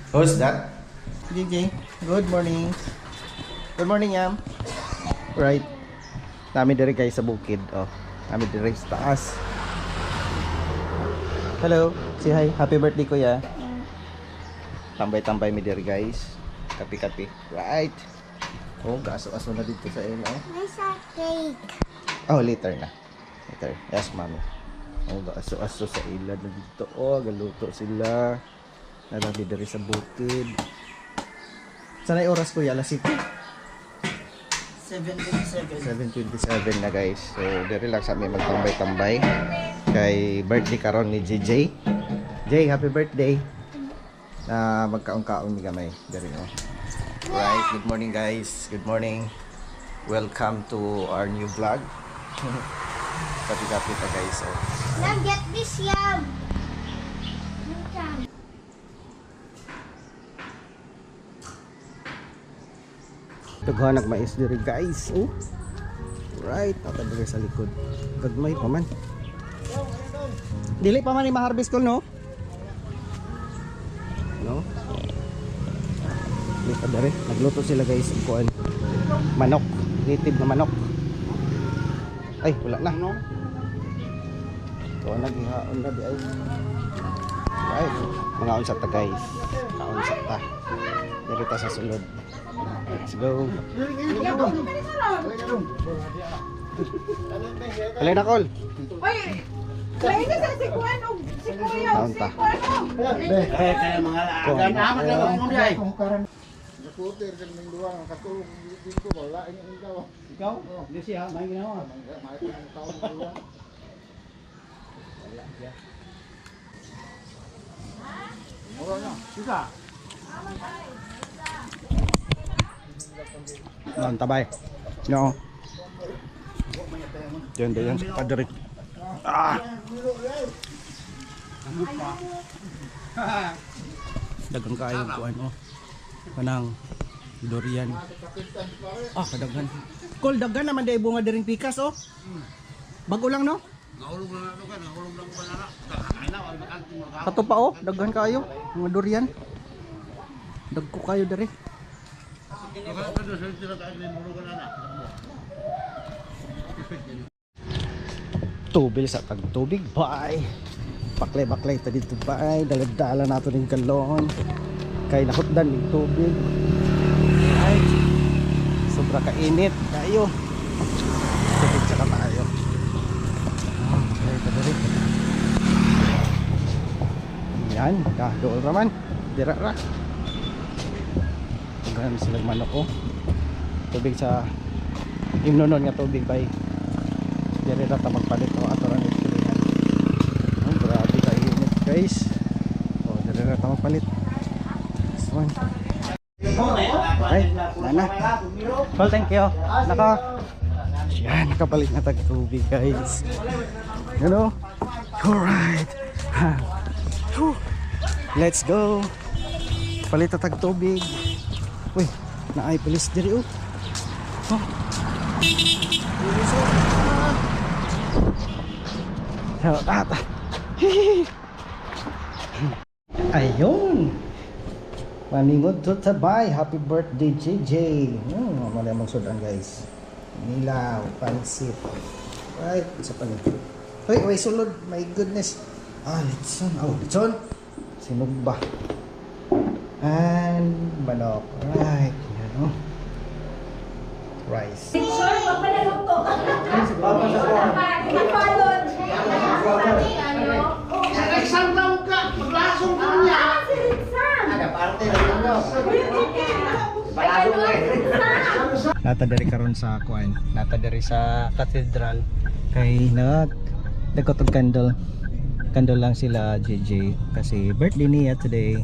Who's that? DJ, good morning. Good morning, Yam. Right. Nami diri guys sa bukid. Oh, nami diri sa taas. Hello. Say hi. Happy birthday, kuya. Tambay-tambay mi diri guys. Kapi-kapi. Right. Oh, gaso-aso na dito sa ilo. Where's our cake? Oh, later na. Later. Yes, mami. Oh, gaso-aso sa ilo na dito. Oh, galuto sila. Nalabi diri sa bukid. Sanay oras kuya? Alas 7? 7:27 na guys. So, diri lang sa amin magtambay-tambay. Kay birthday karon ni JJ. Jay, happy birthday. Na magkaon-kaon ni gamay. Diri oh. Right, good morning guys. Good morning. Welcome to our new vlog. Kapit-kapit na guys. Oh. Now get this, Yam. Tughanag mais diri guys. Oh. Right, ata diri sa likod. Gagmay pa man. Dili pa man ni ma-harvest ko no? No. Dili pa diri. Nagluto sila guys ng kuan. Manok, native na manok. Ay, wala na. So naghihaon na di ay. Right, mga unsa ta guys. Kaunsa ta. Diri ta sa sulod. Let's go. Alay na call. Oy, lain na sa sikuan o si Kuya. Taon ta. Kaya mga agan amat lang mo diay. Puter kan ning duwa ang katulong dito wala ini ikaw. Ikaw? Di siya may ginawa. May taon duwa. Ora na. Sika. Nan tabay. No. Diyan sa padre. Ah. Dagang kayo ko ano. Kanang durian. Ah, kadaghan. Kol daghan naman day bunga diring pikas oh. Bago lang no? Nahulog lang ako kan, nahulog lang ko na. Ay na, wala kan mga. Kato pa oh, daghan kayo mga durian. Dagko kayo diri. Kalau kan dosa tidak ada nahulog na na. Tubil sa tagtubig bye. Baklay ta dito bye. Daladala nato ning galon. Kay nakutdan ning tubig. Ay. Sobra ka init kayo. Tubig sa tayo. Okay, kadiri. Yan, dool raman. Dira ra. Ganun sila manok oh. Tubig sa imnonon nga tubig bay. Diri ra ta magpalit o ato ra nito. Oh, grabe ka init guys. Oh, diri ra ta magpalit. This one. Ay, nana. Well, thank you. Naka. Yan, nakapalit na tag tubig guys. You know? Alright. Let's go. Palit na tag tubig. Uy, naay pulis diri oh. Oh. Ayun. Maningod to tabay. Happy birthday JJ. Mali amang sudan guys. Nilaw, pansit. Right, isa pa nito. Hoy, way sulod. My goodness. Ah, litson. Oh, litson. Sinugba. And manok. Right. Yan oh. Rice. Sure, pagpanaluto ko. Kapalod. Isang taon ka, maglasong ka niya. Si Ritsan. Ada parte lang nyo. Nata diri karon sa kuan. Nata diri sa cathedral kay nagkotog candle. Candle lang sila JJ kasi birthday niya today.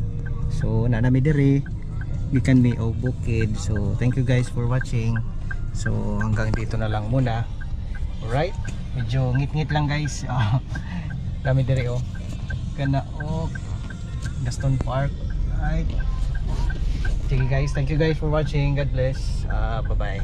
So nanami diri gikan mi og bukid. So thank you guys for watching. So hanggang dito na lang muna. Alright. Medyo ngit-ngit lang guys. Nami diri oh. Kana oh Gaston Park. Right. Sige guys, thank you guys for watching. God bless. Bye-bye.